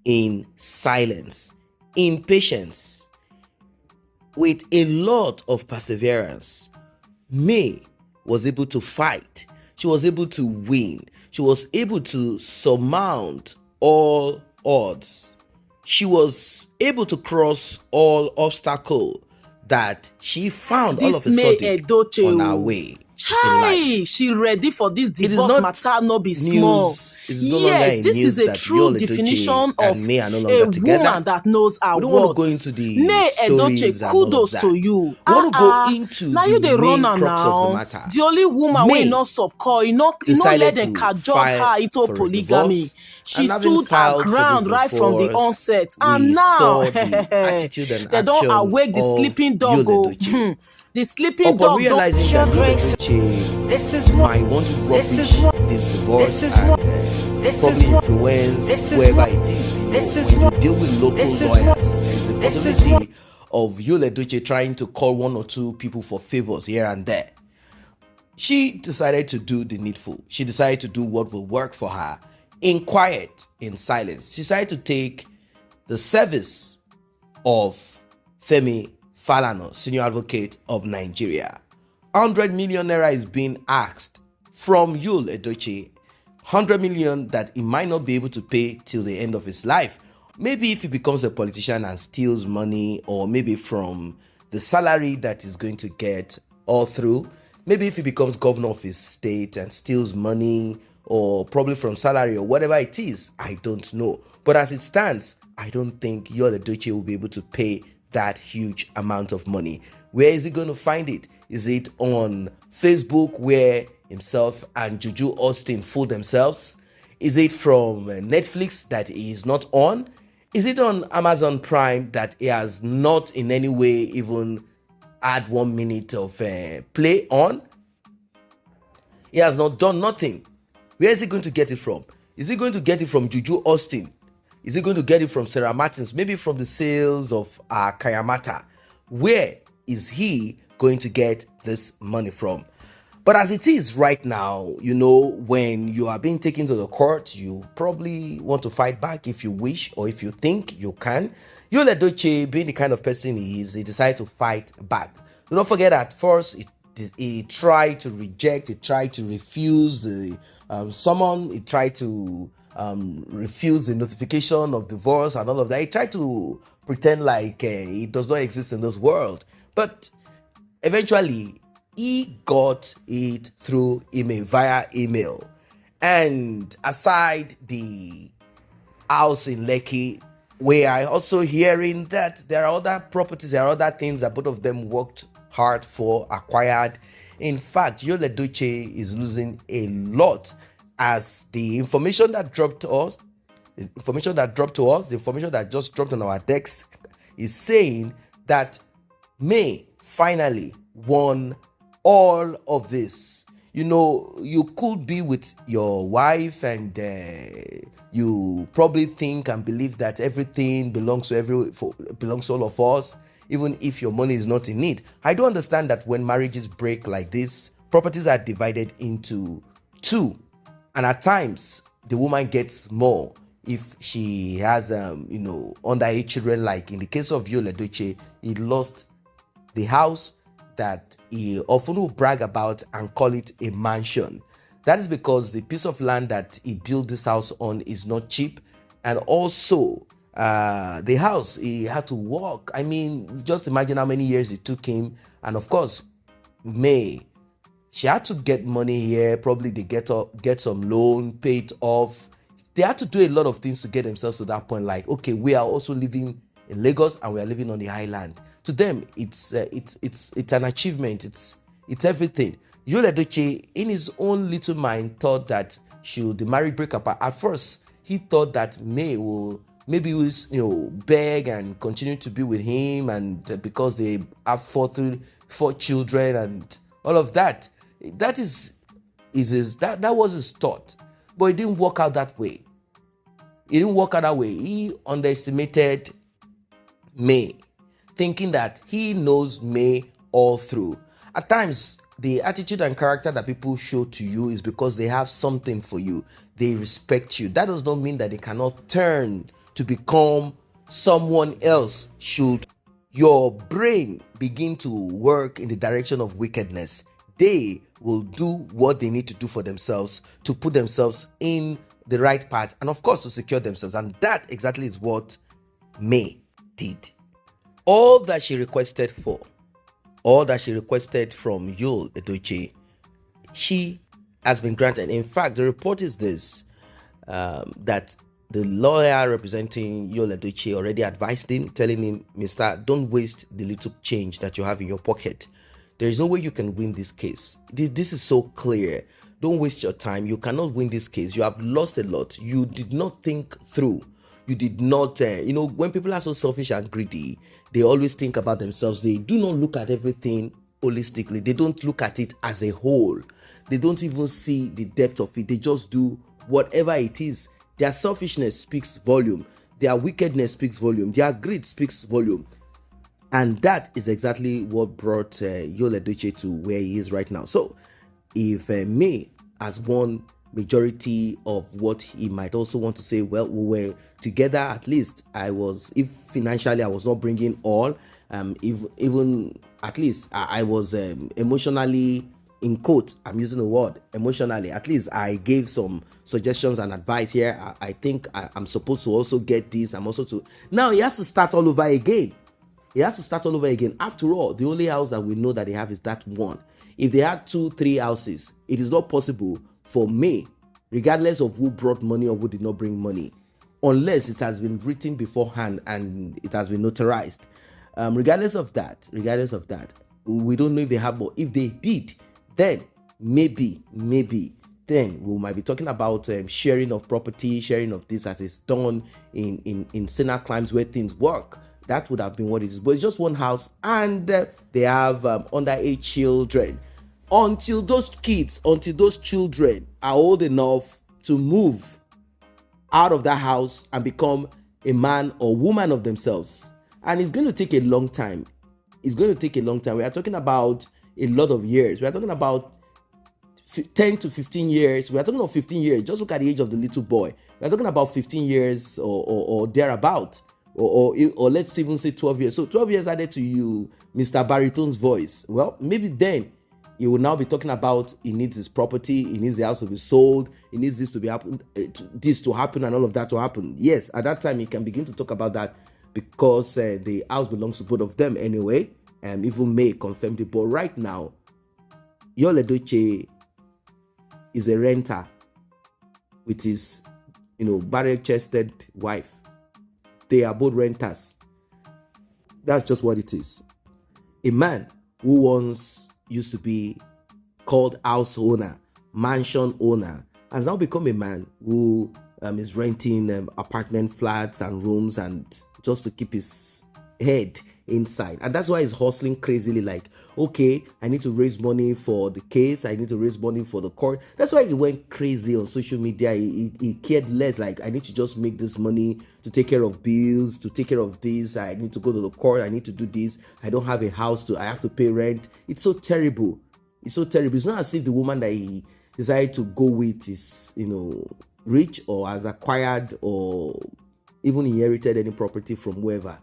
in silence, in patience, with a lot of perseverance. May was able to fight. She was able to win. She was able to surmount all odds. She was able to cross all obstacles that she found all of a sudden on her way. Chai, she ready for this divorce matter, no be small. It is no longer Yes, this is a true definition of May are no a longer together. woman that knows her We don't want to worth. go into the May stories Edochie, and all of kudos that. to you. We want to go into now you the dey main run her crux of the now. matter. The only woman May wey not subcall, you know let decided them to cajole file her into for a polygamy. divorce, She and having stood her filed for ground this right from the divorce, onset, we and now saw the attitude and they don't action awake the of sleeping dog. YUL Edochie. The sleeping Upon dog realizing that YUL Edochie might want to rubbish this divorce and probably influence whoever it is. When you deal with local lawyers, there is a possibility of YUL Edochie trying to call one or two people for favors here and there. She decided to do the needful. She decided to do what will work for her in quiet, in silence. She decided to take the service of Femi Falana, senior advocate of Nigeria. 100 million naira is being asked from YUL Edochie. 100 million that he might not be able to pay till the end of his life. Maybe if he becomes a politician and steals money, or maybe from the salary that he's going to get all through. Maybe if he becomes governor of his state and steals money, or probably from salary or whatever it is, I don't know. But as it stands, I don't think YUL Edochie will be able to pay that huge amount of money. Where is he going to find it? Is it on Facebook, where himself and Juju Austin fool themselves? Is it from Netflix that he is not on? Is it on Amazon Prime that he has not in any way even had 1 minute of play on? He has not done nothing. Where is he going to get it from? Is he going to get it from Juju Austin? Is he going to get it from Sarah Martins? Maybe from the sales of Kayamata? Where is he going to get this money from? But as it is right now, you know, when you are being taken to the court, you probably want to fight back if you wish, or if you think you can. YUL Edochie, being the kind of person he is, he decided to fight back. Do not forget, at first, he tried to reject, he tried to refuse the summon, he tried to refuse the notification of divorce and all of that. He tried to pretend like it does not exist in this world. But eventually, he got it through email, via email. And aside the house in Lekki, we are also hearing that there are other properties, there are other things that both of them worked hard for, acquired. In fact, YUL Edochie is losing a lot, as the information that dropped to us, the information that just dropped on our decks is saying that May finally won all of this. You know, you could be with your wife and you probably think and believe that everything belongs to all of us, even if your money is not in it. I do understand that when marriages break like this, properties are divided into two, and at times the woman gets more if she has underage children. Like in the case of YUL Edochie, he lost the house that he often will brag about and call it a mansion. That is because the piece of land that he built this house on is not cheap, and also the house, he had to walk. I mean, just imagine how many years it took him. And of course, May, she had to get money here. Probably they get some loan, pay it off. They had to do a lot of things to get themselves to that point. Like, okay, we are also living in Lagos and we are living on the island. To them, it's an achievement. It's everything. YUL Edochie, in his own little mind, thought that should the marriage break apart, at first he thought that May will maybe beg and continue to be with him, and because they have four children and all of that. That was his thought, but it didn't work out that way. He underestimated May, thinking that he knows May all through. At times, the attitude and character that people show to you is because they have something for you. They respect you. That does not mean that they cannot turn to become someone else should your brain begin to work in the direction of wickedness. They will do what they need to do for themselves to put themselves in the right path and, of course, to secure themselves. And that exactly is what May did. All that she requested from YUL EDOCHIE, she has been granted. In fact, the report is this, that the lawyer representing YUL EDOCHIE already advised him, telling him, Mister, don't waste the little change that you have in your pocket. There is no way you can win this case. This is so clear. Don't waste your time. You cannot win this case. You have lost a lot. You did not think through. You did not, when people are so selfish and greedy, they always think about themselves. They do not look at everything holistically. They don't look at it as a whole. They don't even see the depth of it. They just do whatever it is. Their selfishness speaks volume. Their wickedness speaks volume. Their greed speaks volume. And that is exactly what brought YUL EDOCHIE to where he is right now. So if May has won majority of what he might also want to say, well, we were together, at least if financially I was not bringing all, even at least I was emotionally, in quote, I'm using the word emotionally, at least I gave some suggestions and advice here. I think I'm supposed to also get this. Now he has to start all over again. After all, the only house that we know that they have is that one. If they had 2-3 houses, it is not possible for May, regardless of who brought money or who did not bring money, unless it has been written beforehand and it has been notarized. Regardless of that, we don't know if they have more. If they did, then maybe, then we might be talking about sharing of property, sharing of this as it's done in sinner climes where things work. That would have been what it is. But it's just one house, and they have underage children. Until those children are old enough to move out of that house and become a man or woman of themselves. And it's going to take a long time. We are talking about a lot of years. We are talking about 10 to 15 years. We are talking about 15 years. Just look at the age of the little boy. We are talking about 15 years or thereabout. Or let's even say 12 years. So 12 years added to you, Mr. Baritone's voice. Well, maybe then he will now be talking about he needs his property, he needs the house to be sold, he needs this to happen and all of that to happen. Yes, at that time he can begin to talk about that because the house belongs to both of them anyway. And even May confirmed it. But right now, YUL EDOCHIE is a renter with his, barrel-chested wife. They are both renters. That's just what it is. A man who once used to be called house owner, mansion owner, has now become a man who is renting apartment flats and rooms and just to keep his head inside. And that's why he's hustling crazily, like, okay, I need to raise money for the case, I need to raise money for the court. That's why he went crazy on social media. He cared less, like, I need to just make this money to take care of bills, to take care of this, I need to go to the court, I need to do this, I don't have a house I have to pay rent. It's so terrible. It's not as if the woman that he decided to go with is, rich or has acquired or even inherited any property from whoever.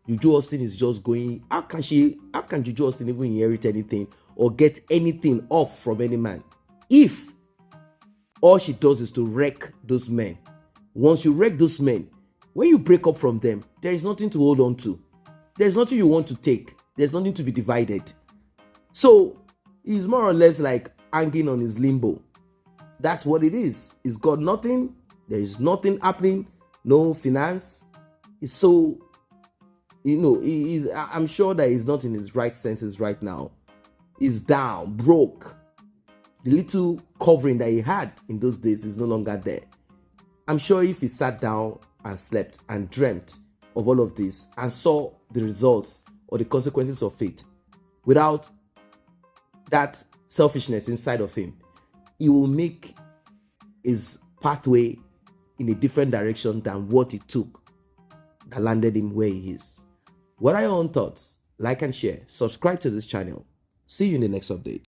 Juju Austin is just going, how can Juju Austin even inherit anything or get anything off from any man if all she does is to wreck those men? Once you wreck those men, when you break up from them, there is nothing to hold on to. There's nothing you want to take. There's nothing to be divided. So he's more or less like hanging on his limbo. That's what it is. He's got nothing. There is nothing happening. No finance. It's so... I'm sure that he's not in his right senses right now. He's down, broke. The little covering that he had in those days is no longer there. I'm sure if he sat down and slept and dreamt of all of this and saw the results or the consequences of it without that selfishness inside of him, he will make his pathway in a different direction than what it took that landed him where he is. What are your own thoughts? Like and share. Subscribe to this channel. See you in the next update.